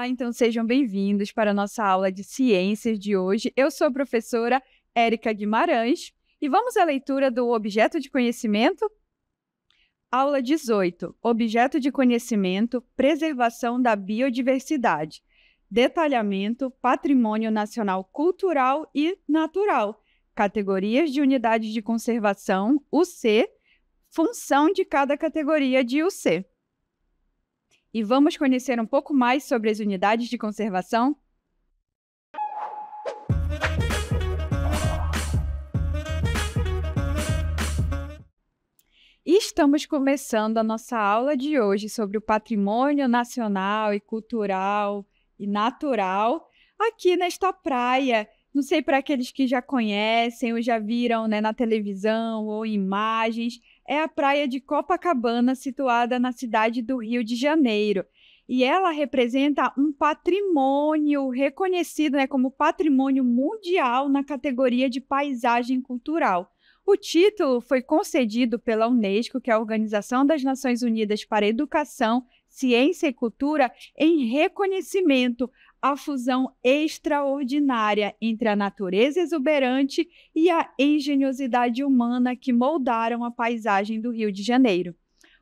Olá, então sejam bem-vindos para a nossa aula de ciências de hoje. Eu sou a professora Érica Guimarães e vamos à leitura do objeto de conhecimento? Aula 18, objeto de conhecimento, preservação da biodiversidade, detalhamento, patrimônio nacional cultural e natural, categorias de unidades de conservação, UC, função de cada categoria de UC. E vamos conhecer um pouco mais sobre as unidades de conservação? E estamos começando a nossa aula de hoje sobre o patrimônio nacional e cultural e natural aqui nesta praia. Não sei para aqueles que já conhecem ou já viram, né, na televisão ou em imagens, é a praia de Copacabana, situada na cidade do Rio de Janeiro. E ela representa um patrimônio reconhecido, né, como patrimônio mundial na categoria de paisagem cultural. O título foi concedido pela Unesco, que é a Organização das Nações Unidas para a Educação, Ciência e Cultura, em reconhecimento à fusão extraordinária entre a natureza exuberante e a engenhosidade humana que moldaram a paisagem do Rio de Janeiro.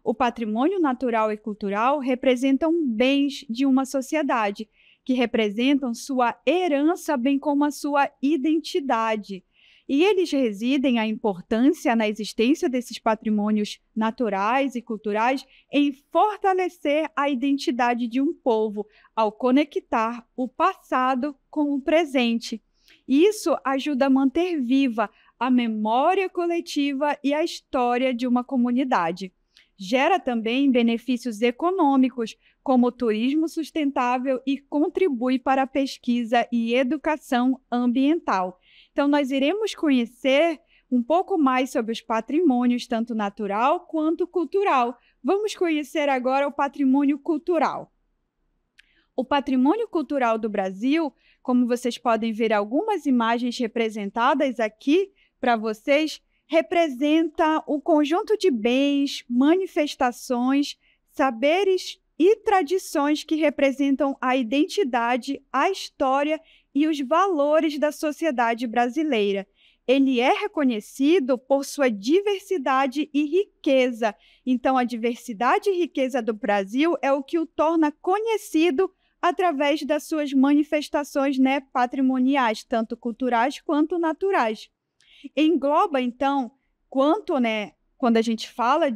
O patrimônio natural e cultural representam bens de uma sociedade, que representam sua herança, bem como a sua identidade. E eles residem a importância na existência desses patrimônios naturais e culturais em fortalecer a identidade de um povo, ao conectar o passado com o presente. Isso ajuda a manter viva a memória coletiva e a história de uma comunidade. Gera também benefícios econômicos, como o turismo sustentável, e contribui para a pesquisa e educação ambiental. Então, nós iremos conhecer um pouco mais sobre os patrimônios, tanto natural quanto cultural. Vamos conhecer agora o patrimônio cultural. O patrimônio cultural do Brasil, como vocês podem ver algumas imagens representadas aqui para vocês, representa o conjunto de bens, manifestações, saberes e tradições que representam a identidade, a história e os valores da sociedade brasileira. Ele é reconhecido por sua diversidade e riqueza. Então, a diversidade e riqueza do Brasil é o que o torna conhecido através das suas manifestações, né, patrimoniais, tanto culturais quanto naturais. Engloba, então, quando a gente fala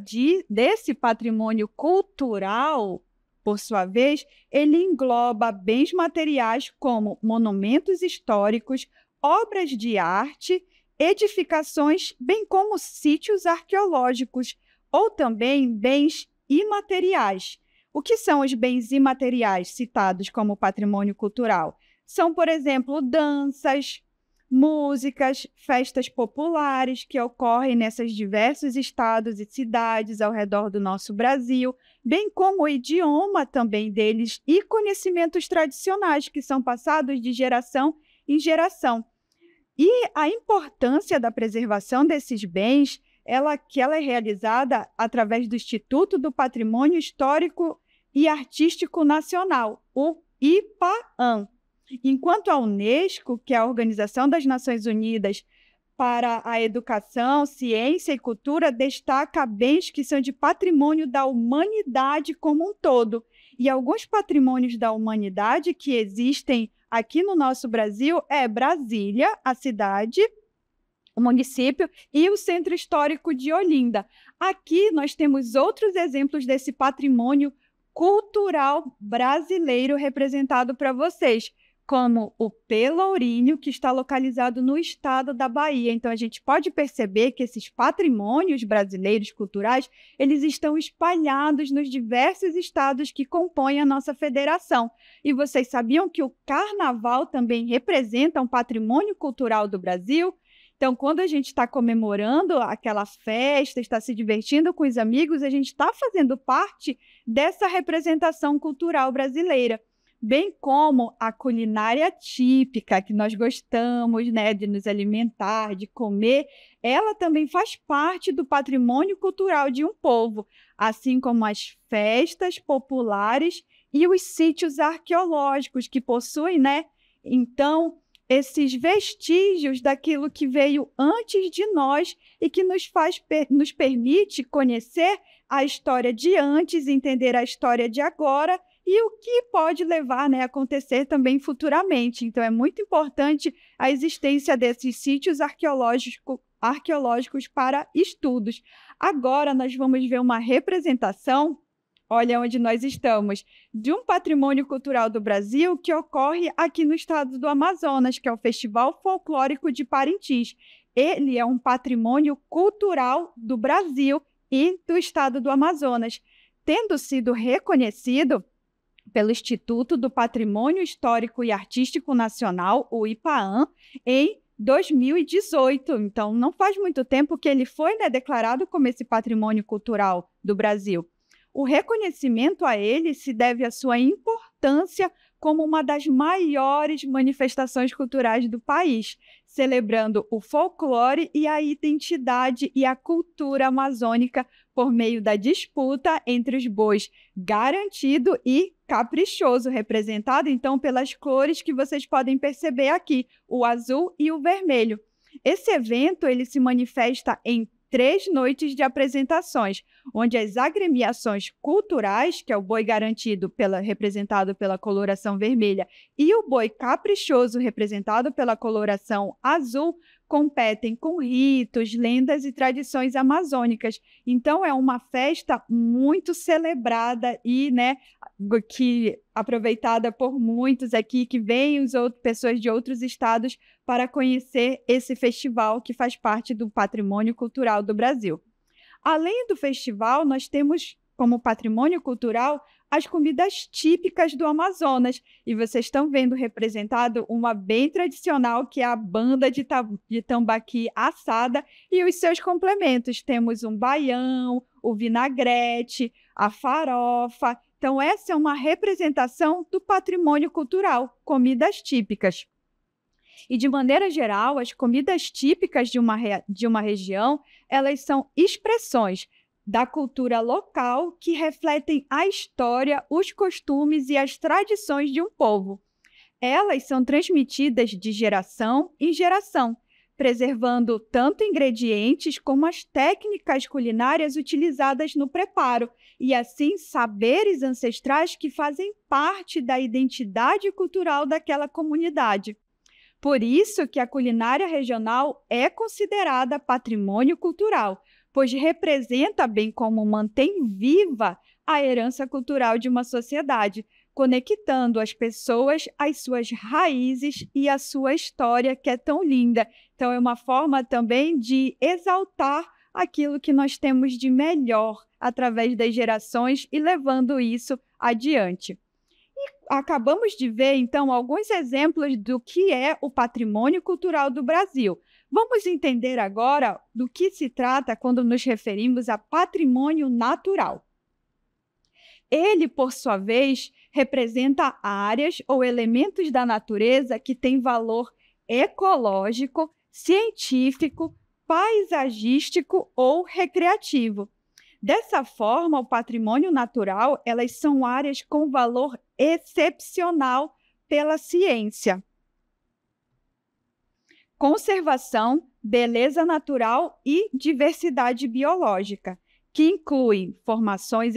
desse patrimônio cultural, por sua vez, ele engloba bens materiais como monumentos históricos, obras de arte, edificações, bem como sítios arqueológicos, ou também bens imateriais. O que são os bens imateriais citados como patrimônio cultural? São, por exemplo, danças, músicas, festas populares que ocorrem nesses diversos estados e cidades ao redor do nosso Brasil, bem como o idioma também deles e conhecimentos tradicionais que são passados de geração em geração. E a importância da preservação desses bens, ela é realizada através do Instituto do Patrimônio Histórico e Artístico Nacional, o IPAAN. Enquanto a Unesco, que é a Organização das Nações Unidas para a Educação, Ciência e Cultura, destaca bens que são de patrimônio da humanidade como um todo. E alguns patrimônios da humanidade que existem aqui no nosso Brasil é Brasília, a cidade, o município, e o Centro Histórico de Olinda. Aqui nós temos outros exemplos desse patrimônio cultural brasileiro representado para vocês, como o Pelourinho, que está localizado no estado da Bahia. Então, a gente pode perceber que esses patrimônios brasileiros culturais, eles estão espalhados nos diversos estados que compõem a nossa federação. E vocês sabiam que o Carnaval também representa um patrimônio cultural do Brasil? Então, quando a gente está comemorando aquela festa, está se divertindo com os amigos, a gente está fazendo parte dessa representação cultural brasileira. Bem como a culinária típica, que nós gostamos, né, de nos alimentar, de comer, ela também faz parte do patrimônio cultural de um povo, assim como as festas populares e os sítios arqueológicos que possuem, né, então, esses vestígios daquilo que veio antes de nós e que nos permite conhecer a história de antes, entender a história de agora e o que pode levar, né, a acontecer também futuramente. Então, é muito importante a existência desses sítios arqueológicos para estudos. Agora, nós vamos ver uma representação, olha onde nós estamos, de um patrimônio cultural do Brasil que ocorre aqui no estado do Amazonas, que é o Festival Folclórico de Parintins. Ele é um patrimônio cultural do Brasil e do estado do Amazonas, tendo sido reconhecido pelo Instituto do Patrimônio Histórico e Artístico Nacional, o IPAAN, em 2018. Então, não faz muito tempo que ele foi, né, declarado como esse patrimônio cultural do Brasil. O reconhecimento a ele se deve à sua importância como uma das maiores manifestações culturais do país, celebrando o folclore e a identidade e a cultura amazônica por meio da disputa entre os bois garantido e caprichoso, representado então pelas cores que vocês podem perceber aqui, o azul e o vermelho. Esse evento ele se manifesta em 3 noites de apresentações, onde as agremiações culturais, que é o boi garantido representado pela coloração vermelha, e o boi caprichoso, representado pela coloração azul, competem com ritos, lendas e tradições amazônicas. Então, é uma festa muito celebrada e, né, aproveitada por muitos aqui que vêm pessoas de outros estados para conhecer esse festival que faz parte do patrimônio cultural do Brasil. Além do festival, nós temos como patrimônio cultural as comidas típicas do Amazonas. E vocês estão vendo representado uma bem tradicional, que é a banda de tambaqui assada e os seus complementos. Temos um baião, o vinagrete, a farofa. Então, essa é uma representação do patrimônio cultural, comidas típicas. E, de maneira geral, as comidas típicas de uma região, elas são expressões da cultura local que refletem a história, os costumes e as tradições de um povo. Elas são transmitidas de geração em geração, preservando tanto ingredientes como as técnicas culinárias utilizadas no preparo, e assim saberes ancestrais que fazem parte da identidade cultural daquela comunidade. Por isso que a culinária regional é considerada patrimônio cultural, pois representa, bem como mantém viva, a herança cultural de uma sociedade, conectando as pessoas às suas raízes e à sua história, que é tão linda. Então, é uma forma também de exaltar aquilo que nós temos de melhor através das gerações e levando isso adiante. Acabamos de ver, então, alguns exemplos do que é o patrimônio cultural do Brasil. Vamos entender agora do que se trata quando nos referimos a patrimônio natural. Ele, por sua vez, representa áreas ou elementos da natureza que têm valor ecológico, científico, paisagístico ou recreativo. Dessa forma, o patrimônio natural, elas são áreas com valor excepcional pela ciência. Conservação, beleza natural e diversidade biológica, que incluem formações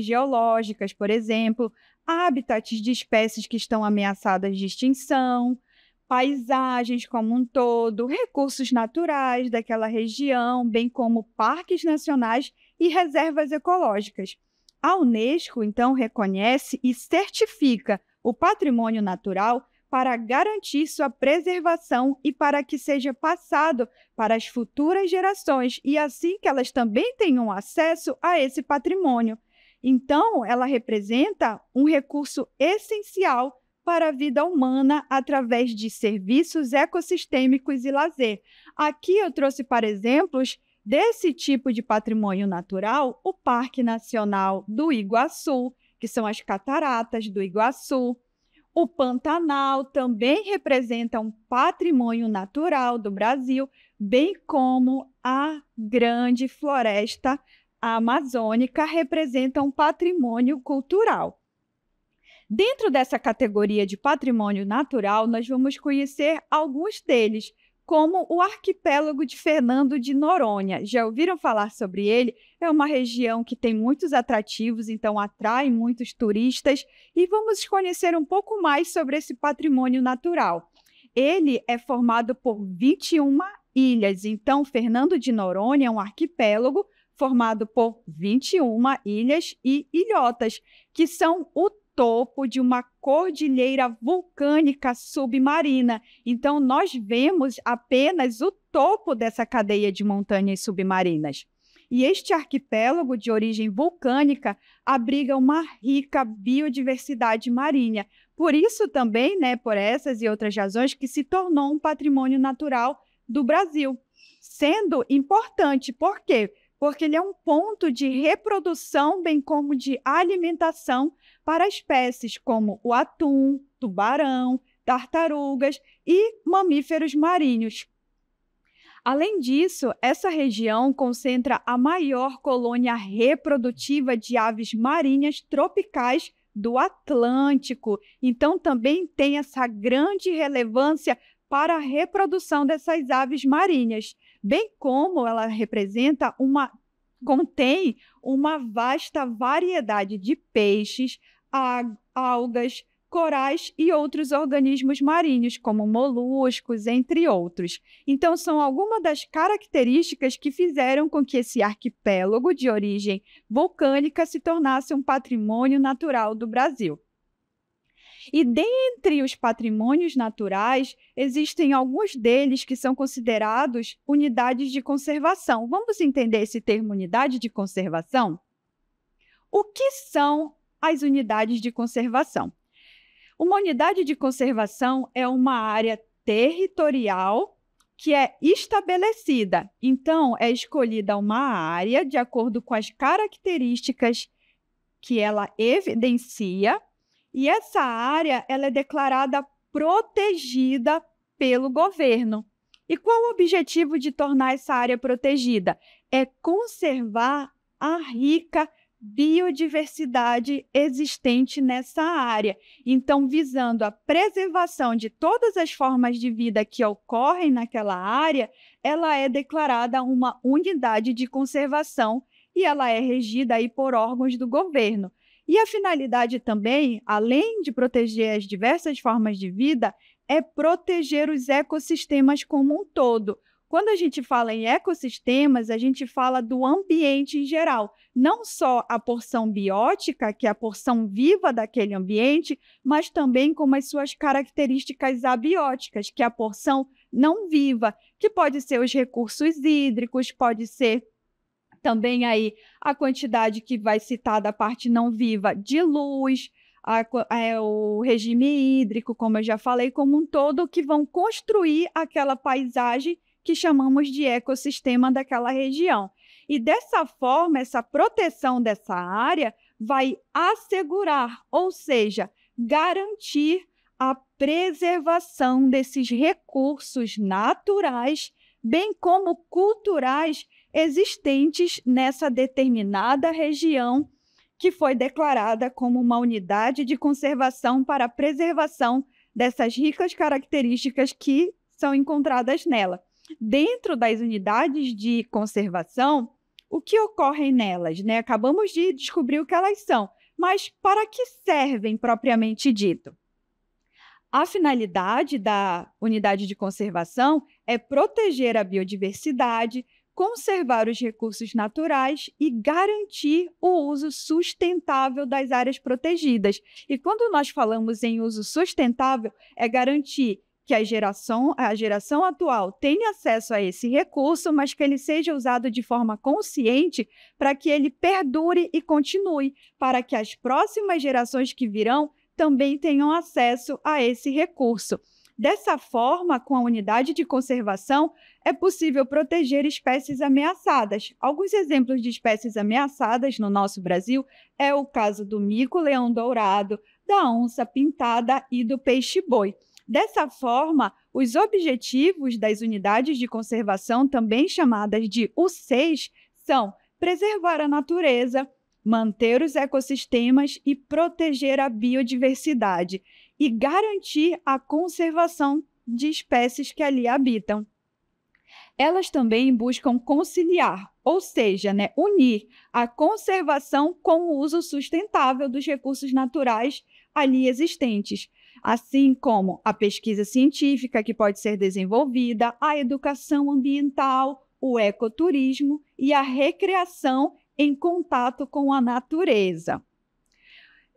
geológicas, por exemplo, hábitats de espécies que estão ameaçadas de extinção, paisagens como um todo, recursos naturais daquela região, bem como parques nacionais e reservas ecológicas. A Unesco, então, reconhece e certifica o patrimônio natural para garantir sua preservação e para que seja passado para as futuras gerações e assim que elas também tenham acesso a esse patrimônio. Então, ela representa um recurso essencial para a vida humana através de serviços ecossistêmicos e lazer. Aqui eu trouxe para exemplos desse tipo de patrimônio natural o Parque Nacional do Iguaçu, que são as cataratas do Iguaçu. O Pantanal também representa um patrimônio natural do Brasil, bem como a Grande Floresta amazônica representa um patrimônio cultural. Dentro dessa categoria de patrimônio natural, nós vamos conhecer alguns deles, como o arquipélago de Fernando de Noronha. Já ouviram falar sobre ele? É uma região que tem muitos atrativos, então atrai muitos turistas, e vamos conhecer um pouco mais sobre esse patrimônio natural. Ele é formado por 21 ilhas, então Fernando de Noronha é um arquipélago formado por 21 ilhas e ilhotas, que são o topo de uma cordilheira vulcânica submarina. Então, nós vemos apenas o topo dessa cadeia de montanhas submarinas. E este arquipélago de origem vulcânica abriga uma rica biodiversidade marinha. Por isso também, por essas e outras razões, que se tornou um patrimônio natural do Brasil, sendo importante. Por quê? Porque ele é um ponto de reprodução, bem como de alimentação para espécies como o atum, tubarão, tartarugas e mamíferos marinhos. Além disso, essa região concentra a maior colônia reprodutiva de aves marinhas tropicais do Atlântico. Então, também tem essa grande relevância para a reprodução dessas aves marinhas, bem como ela contém uma vasta variedade de peixes, algas, corais e outros organismos marinhos, como moluscos, entre outros. Então, são algumas das características que fizeram com que esse arquipélago de origem vulcânica se tornasse um patrimônio natural do Brasil. E dentre os patrimônios naturais, existem alguns deles que são considerados unidades de conservação. Vamos entender esse termo unidade de conservação? O que são as unidades de conservação? Uma unidade de conservação é uma área territorial que é estabelecida. Então, é escolhida uma área de acordo com as características que ela evidencia, e essa área ela é declarada protegida pelo governo. E qual o objetivo de tornar essa área protegida? É conservar a rica biodiversidade existente nessa área. Então, visando a preservação de todas as formas de vida que ocorrem naquela área, ela é declarada uma unidade de conservação e ela é regida aí por órgãos do governo. E a finalidade também, além de proteger as diversas formas de vida, é proteger os ecossistemas como um todo. Quando a gente fala em ecossistemas, a gente fala do ambiente em geral, não só a porção biótica, que é a porção viva daquele ambiente, mas também como as suas características abióticas, que é a porção não viva, que pode ser os recursos hídricos, pode ser também aí a quantidade que vai citar da parte não viva de luz, o regime hídrico, como eu já falei, como um todo, que vão construir aquela paisagem que chamamos de ecossistema daquela região. E dessa forma, essa proteção dessa área vai assegurar, ou seja, garantir a preservação desses recursos naturais, bem como culturais, existentes nessa determinada região que foi declarada como uma unidade de conservação para a preservação dessas ricas características que são encontradas nela. Dentro das unidades de conservação, o que ocorre nelas? Acabamos de descobrir o que elas são, mas para que servem propriamente dito? A finalidade da unidade de conservação é proteger a biodiversidade, conservar os recursos naturais e garantir o uso sustentável das áreas protegidas. E quando nós falamos em uso sustentável, é garantir que a geração atual tenha acesso a esse recurso, mas que ele seja usado de forma consciente para que ele perdure e continue, para que as próximas gerações que virão também tenham acesso a esse recurso. Dessa forma, com a unidade de conservação, é possível proteger espécies ameaçadas. Alguns exemplos de espécies ameaçadas no nosso Brasil é o caso do mico-leão-dourado, da onça-pintada e do peixe-boi. Dessa forma, os objetivos das unidades de conservação, também chamadas de UCEIs, são preservar a natureza, manter os ecossistemas e proteger a biodiversidade e garantir a conservação de espécies que ali habitam. Elas também buscam conciliar, ou seja, unir a conservação com o uso sustentável dos recursos naturais ali existentes, assim como a pesquisa científica que pode ser desenvolvida, a educação ambiental, o ecoturismo e a recreação em contato com a natureza.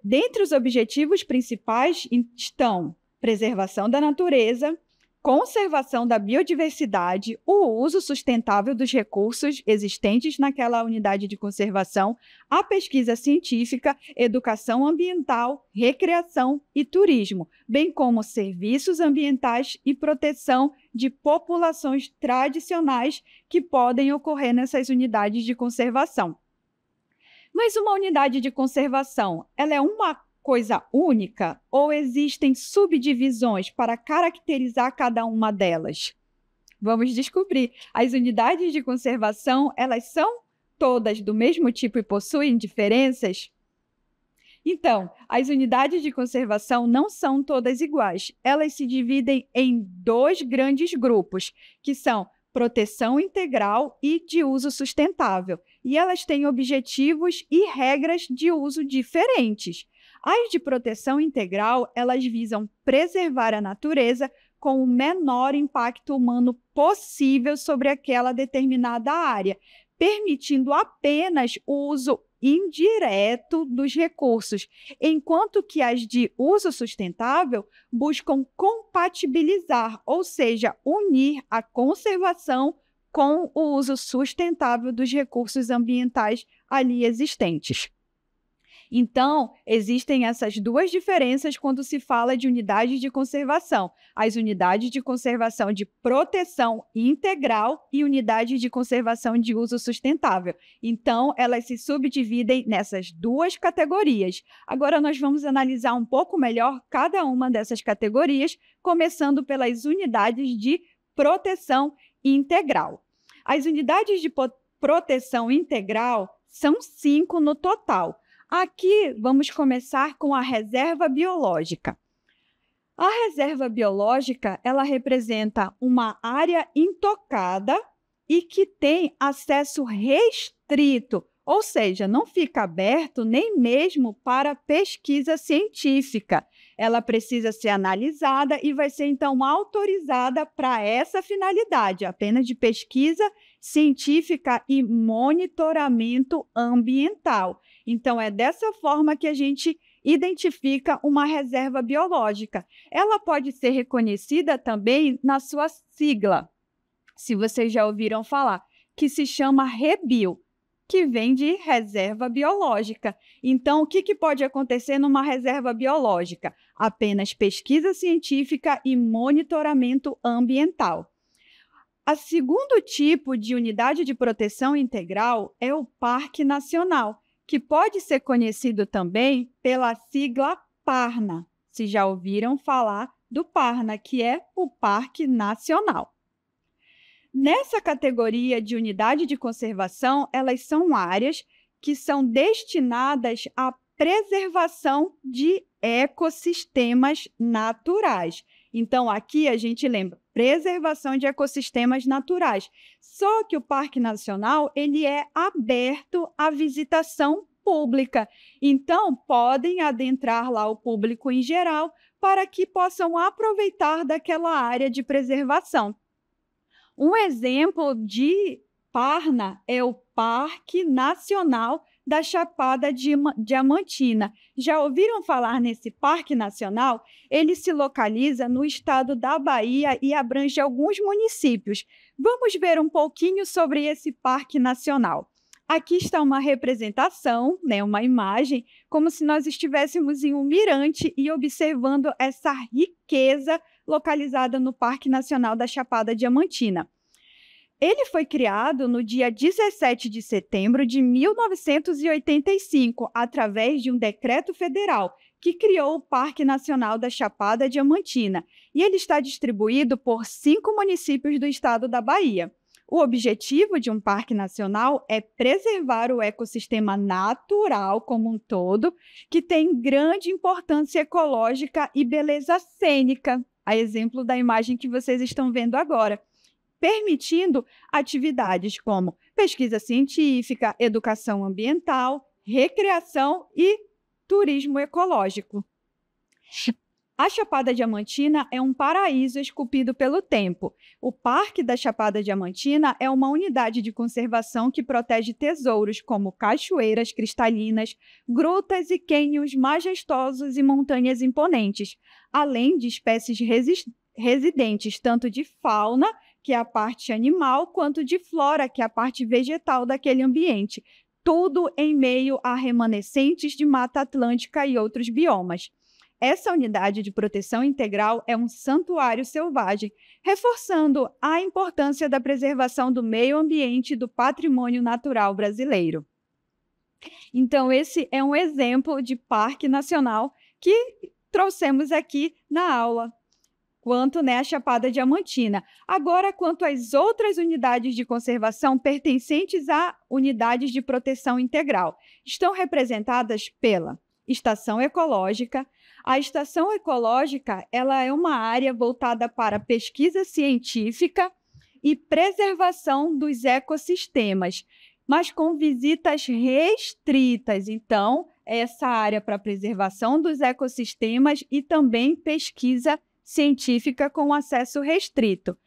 Dentre os objetivos principais estão preservação da natureza, conservação da biodiversidade, o uso sustentável dos recursos existentes naquela unidade de conservação, a pesquisa científica, educação ambiental, recreação e turismo, bem como serviços ambientais e proteção de populações tradicionais que podem ocorrer nessas unidades de conservação. Mas uma unidade de conservação, ela é uma coisa única ou existem subdivisões para caracterizar cada uma delas? Vamos descobrir. As unidades de conservação, elas são todas do mesmo tipo e possuem diferenças? Então, as unidades de conservação não são todas iguais. Elas se dividem em dois grandes grupos, que são proteção integral e de uso sustentável. E elas têm objetivos e regras de uso diferentes. As de proteção integral, elas visam preservar a natureza com o menor impacto humano possível sobre aquela determinada área, permitindo apenas o uso indireto dos recursos, enquanto que as de uso sustentável buscam compatibilizar, ou seja, unir a conservação com o uso sustentável dos recursos ambientais ali existentes. Então, existem essas duas diferenças quando se fala de unidades de conservação. As unidades de conservação de proteção integral e unidades de conservação de uso sustentável. Então, elas se subdividem nessas duas categorias. Agora, nós vamos analisar um pouco melhor cada uma dessas categorias, começando pelas unidades de proteção integral. As unidades de proteção integral são 5 no total. Aqui, vamos começar com a reserva biológica. A reserva biológica, ela representa uma área intocada e que tem acesso restrito, ou seja, não fica aberto nem mesmo para pesquisa científica. Ela precisa ser analisada e vai ser, então, autorizada para essa finalidade, apenas de pesquisa científica e monitoramento ambiental. Então, é dessa forma que a gente identifica uma reserva biológica. Ela pode ser reconhecida também na sua sigla, se vocês já ouviram falar, que se chama REBIO, que vem de reserva biológica. Então, o que pode acontecer numa reserva biológica? Apenas pesquisa científica e monitoramento ambiental. O segundo tipo de unidade de proteção integral é o Parque Nacional, que pode ser conhecido também pela sigla PARNA. Se já ouviram falar do PARNA, que é o Parque Nacional. Nessa categoria de unidade de conservação, elas são áreas que são destinadas à preservação de ecossistemas naturais. Então, aqui a gente lembra, preservação de ecossistemas naturais. Só que o Parque Nacional, ele é aberto à visitação pública. Então, podem adentrar lá o público em geral para que possam aproveitar daquela área de preservação. Um exemplo de PARNA é o Parque Nacional da Chapada Diamantina. Já ouviram falar nesse Parque Nacional? Ele se localiza no estado da Bahia e abrange alguns municípios. Vamos ver um pouquinho sobre esse Parque Nacional. Aqui está uma representação, uma imagem, como se nós estivéssemos em um mirante e observando essa riqueza localizada no Parque Nacional da Chapada Diamantina. Ele foi criado no dia 17 de setembro de 1985, através de um decreto federal que criou o Parque Nacional da Chapada Diamantina, e ele está distribuído por 5 municípios do estado da Bahia. O objetivo de um parque nacional é preservar o ecossistema natural como um todo, que tem grande importância ecológica e beleza cênica, a exemplo da imagem que vocês estão vendo agora, permitindo atividades como pesquisa científica, educação ambiental, recreação e turismo ecológico. A Chapada Diamantina é um paraíso esculpido pelo tempo. O Parque da Chapada Diamantina é uma unidade de conservação que protege tesouros como cachoeiras cristalinas, grutas e cânions majestosos e montanhas imponentes, além de espécies residentes tanto de fauna, que é a parte animal, quanto de flora, que é a parte vegetal daquele ambiente, tudo em meio a remanescentes de Mata Atlântica e outros biomas. Essa unidade de proteção integral é um santuário selvagem, reforçando a importância da preservação do meio ambiente e do patrimônio natural brasileiro. Então, esse é um exemplo de parque nacional que trouxemos aqui na aula, quanto à Chapada Diamantina. Agora, quanto às outras unidades de conservação pertencentes a unidades de proteção integral, estão representadas pela Estação Ecológica. A Estação Ecológica ela é uma área voltada para pesquisa científica e preservação dos ecossistemas, mas com visitas restritas. Então, essa área para preservação dos ecossistemas e também pesquisa científica com acesso restrito.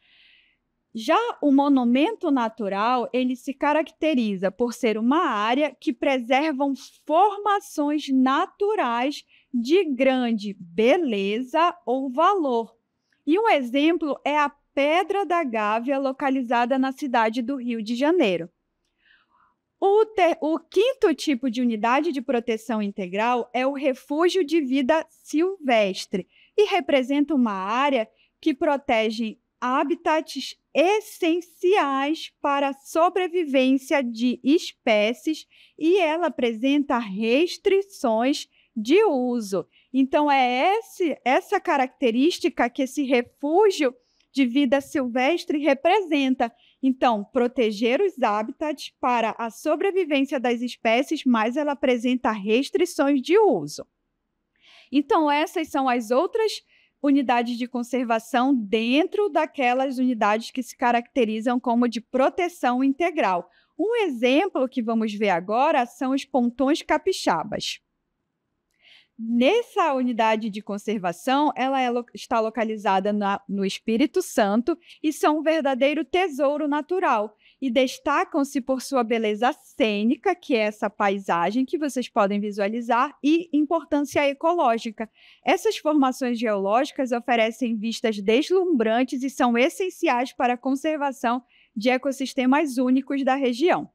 Já o monumento natural, ele se caracteriza por ser uma área que preservam formações naturais de grande beleza ou valor. E um exemplo é a Pedra da Gávea, localizada na cidade do Rio de Janeiro. O quinto tipo de unidade de proteção integral é o Refúgio de Vida Silvestre e representa uma área que protege habitats essenciais para a sobrevivência de espécies e ela apresenta restrições de uso. Então, é essa característica que esse refúgio de vida silvestre representa. Então, proteger os habitats para a sobrevivência das espécies, mas ela apresenta restrições de uso. Então, essas são as outras unidades de conservação dentro daquelas unidades que se caracterizam como de proteção integral. Um exemplo que vamos ver agora são os pontões capixabas. Nessa unidade de conservação, ela está localizada no Espírito Santo e são um verdadeiro tesouro natural e destacam-se por sua beleza cênica, que é essa paisagem que vocês podem visualizar, e importância ecológica. Essas formações geológicas oferecem vistas deslumbrantes e são essenciais para a conservação de ecossistemas únicos da região.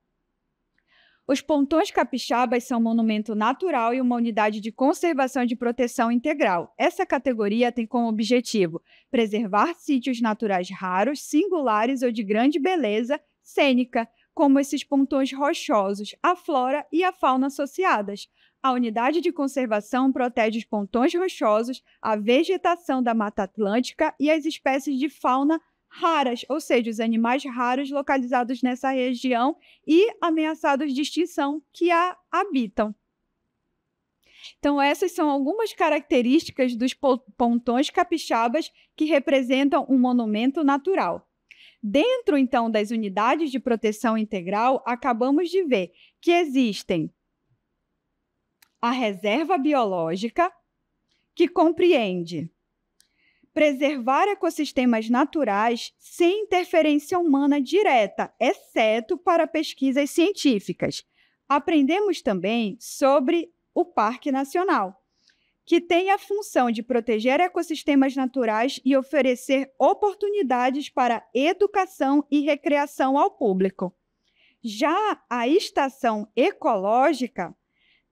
Os pontões capixabas são um monumento natural e uma unidade de conservação e de proteção integral. Essa categoria tem como objetivo preservar sítios naturais raros, singulares ou de grande beleza cênica, como esses pontões rochosos, a flora e a fauna associadas. A unidade de conservação protege os pontões rochosos, a vegetação da Mata Atlântica e as espécies de fauna raras, ou seja, os animais raros localizados nessa região e ameaçados de extinção que a habitam. Então, essas são algumas características dos pontões capixabas que representam um monumento natural. Dentro, então, das unidades de proteção integral, acabamos de ver que existem a reserva biológica, que compreende preservar ecossistemas naturais sem interferência humana direta, exceto para pesquisas científicas. Aprendemos também sobre o Parque Nacional, que tem a função de proteger ecossistemas naturais e oferecer oportunidades para educação e recreação ao público. Já a Estação Ecológica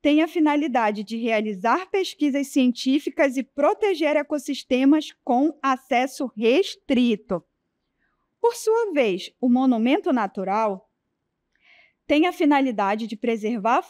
tem a finalidade de realizar pesquisas científicas e proteger ecossistemas com acesso restrito. Por sua vez, o monumento natural tem a finalidade de preservar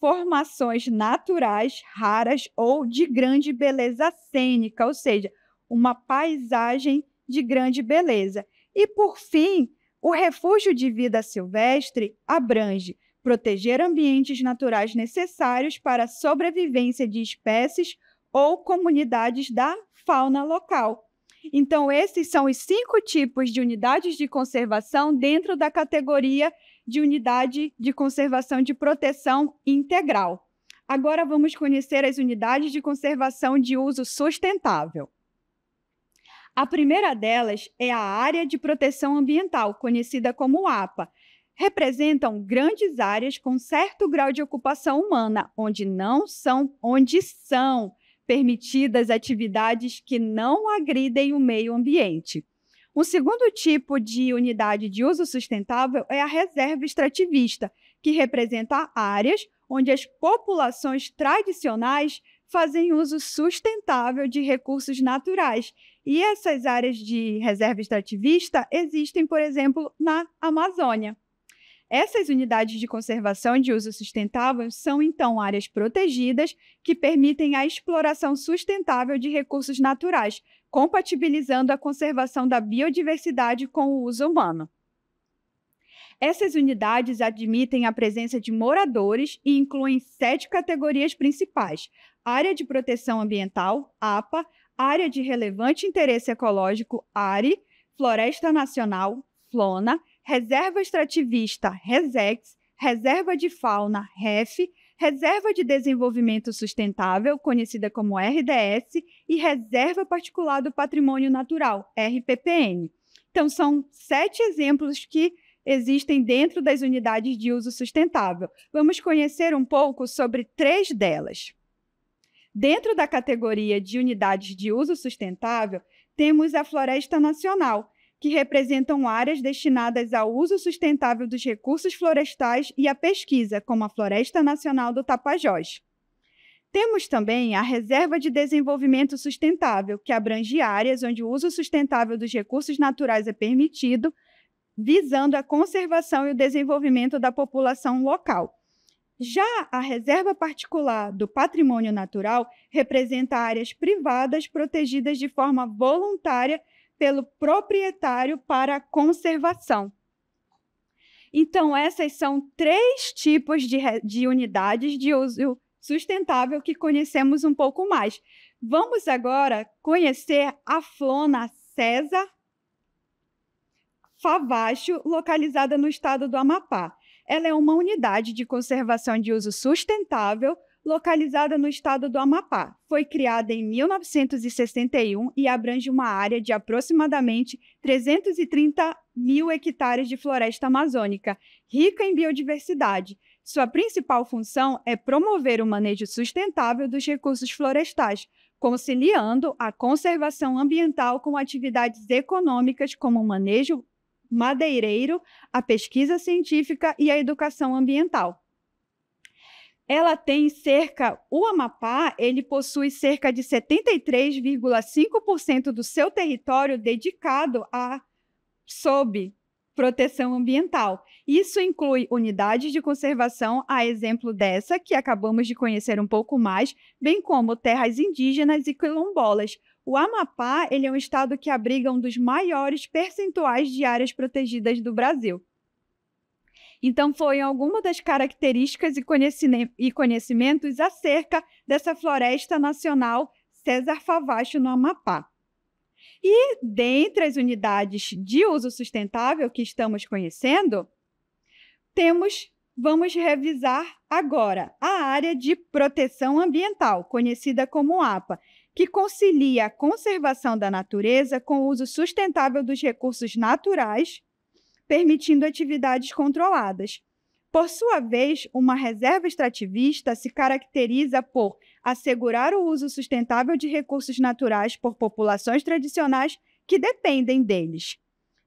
formações naturais raras ou de grande beleza cênica, ou seja, uma paisagem de grande beleza. E, por fim, O refúgio de vida silvestre abrange proteger ambientes naturais necessários para a sobrevivência de espécies ou comunidades da fauna local. Então, esses são os 5 tipos de unidades de conservação dentro da categoria de unidade de conservação de proteção integral. Agora, vamos conhecer as unidades de conservação de uso sustentável. A primeira delas é a Área de Proteção Ambiental, conhecida como APA. Representam grandes áreas com certo grau de ocupação humana, onde são permitidas atividades que não agridem o meio ambiente. O segundo tipo de unidade de uso sustentável é a reserva extrativista, que representa áreas onde as populações tradicionais fazem uso sustentável de recursos naturais. E essas áreas de reserva extrativista existem, por exemplo, na Amazônia. Essas unidades de conservação de uso sustentável são, então, áreas protegidas que permitem a exploração sustentável de recursos naturais, compatibilizando a conservação da biodiversidade com o uso humano. Essas unidades admitem a presença de moradores e incluem 7 categorias principais: Área de Proteção Ambiental, APA, Área de Relevante Interesse Ecológico, ARE, Floresta Nacional, FLONA, Reserva Extrativista, RESEX, Reserva de Fauna, REF, Reserva de Desenvolvimento Sustentável, conhecida como RDS, e Reserva Particular do Patrimônio Natural, RPPN. Então, são 7 exemplos que existem dentro das unidades de uso sustentável. Vamos conhecer um pouco sobre 3 delas. Dentro da categoria de unidades de uso sustentável, temos a Floresta Nacional, que representam áreas destinadas ao uso sustentável dos recursos florestais e à pesquisa, como a Floresta Nacional do Tapajós. Temos também a Reserva de Desenvolvimento Sustentável, que abrange áreas onde o uso sustentável dos recursos naturais é permitido, visando a conservação e o desenvolvimento da população local. Já a Reserva Particular do Patrimônio Natural representa áreas privadas protegidas de forma voluntária pelo proprietário para a conservação. Então, essas são 3 tipos de unidades de uso sustentável que conhecemos um pouco mais. Vamos agora conhecer a FLONA César Favacho, localizada no estado do Amapá. Ela é uma unidade de conservação de uso sustentável localizada no estado do Amapá. Foi criada em 1961 e abrange uma área de aproximadamente 330 mil hectares de floresta amazônica, rica em biodiversidade. Sua principal função é promover o manejo sustentável dos recursos florestais, conciliando a conservação ambiental com atividades econômicas como o manejo madeireiro, a pesquisa científica e a educação ambiental. Ela tem o Amapá, ele possui cerca de 73,5% do seu território dedicado sob proteção ambiental. Isso inclui unidades de conservação, a exemplo dessa, que acabamos de conhecer um pouco mais, bem como terras indígenas e quilombolas. O Amapá, ele é um estado que abriga um dos maiores percentuais de áreas protegidas do Brasil. Então, foi alguma das características e conhecimentos acerca dessa Floresta Nacional César Favacho no Amapá. E, dentre as unidades de uso sustentável que estamos conhecendo, vamos revisar agora a Área de Proteção Ambiental, conhecida como APA, que concilia a conservação da natureza com o uso sustentável dos recursos naturais, permitindo atividades controladas. Por sua vez, uma reserva extrativista se caracteriza por assegurar o uso sustentável de recursos naturais por populações tradicionais que dependem deles.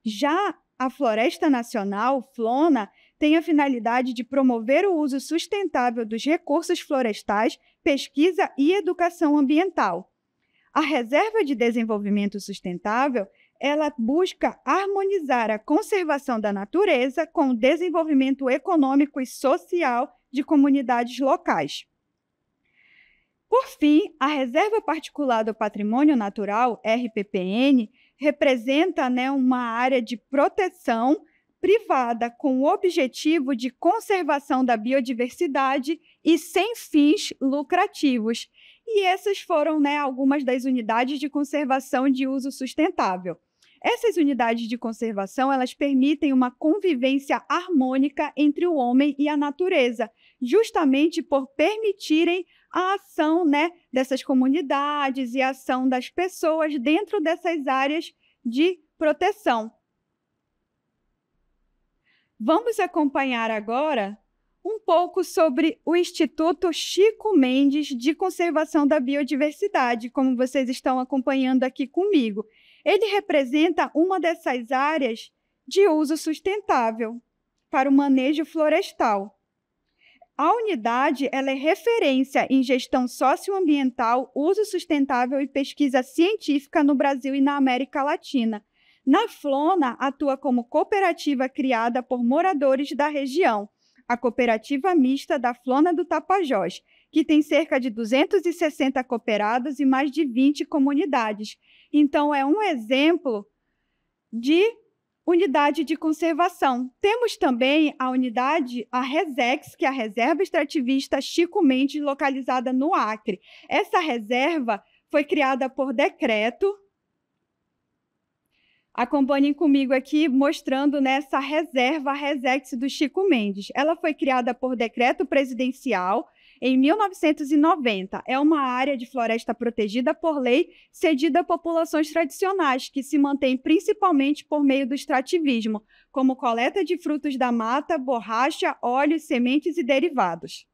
Já a Floresta Nacional, FLONA, tem a finalidade de promover o uso sustentável dos recursos florestais, pesquisa e educação ambiental. A Reserva de Desenvolvimento Sustentável, ela busca harmonizar a conservação da natureza com o desenvolvimento econômico e social de comunidades locais. Por fim, a Reserva Particular do Patrimônio Natural, RPPN, representa uma área de proteção privada com o objetivo de conservação da biodiversidade e sem fins lucrativos. E essas foram, né, algumas das unidades de conservação de uso sustentável. Essas unidades de conservação, elas permitem uma convivência harmônica entre o homem e a natureza, justamente por permitirem a ação, né, dessas comunidades e a ação das pessoas dentro dessas áreas de proteção. Vamos acompanhar agora um pouco sobre o Instituto Chico Mendes de Conservação da Biodiversidade, como vocês estão acompanhando aqui comigo. Ele representa uma dessas áreas de uso sustentável para o manejo florestal. A unidade ela é referência em gestão socioambiental, uso sustentável e pesquisa científica no Brasil e na América Latina. Na Flona, atua como cooperativa criada por moradores da região, a Cooperativa Mista da Flona do Tapajós, que tem cerca de 260 cooperados e mais de 20 comunidades. Então, é um exemplo de unidade de conservação. Temos também a unidade, a RESEX, que é a Reserva Extrativista Chico Mendes, localizada no Acre. Essa reserva foi criada por decreto. Acompanhem comigo aqui, mostrando nessa reserva, a RESEX do Chico Mendes. Ela foi criada por decreto presidencial em 1990. É uma área de floresta protegida por lei, cedida a populações tradicionais, que se mantém principalmente por meio do extrativismo, como coleta de frutos da mata, borracha, óleos, sementes e derivados.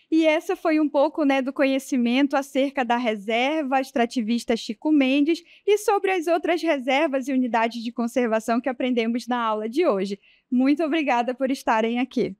E essa foi um pouco, né, do conhecimento acerca da reserva extrativista Chico Mendes e sobre as outras reservas e unidades de conservação que aprendemos na aula de hoje. Muito obrigada por estarem aqui.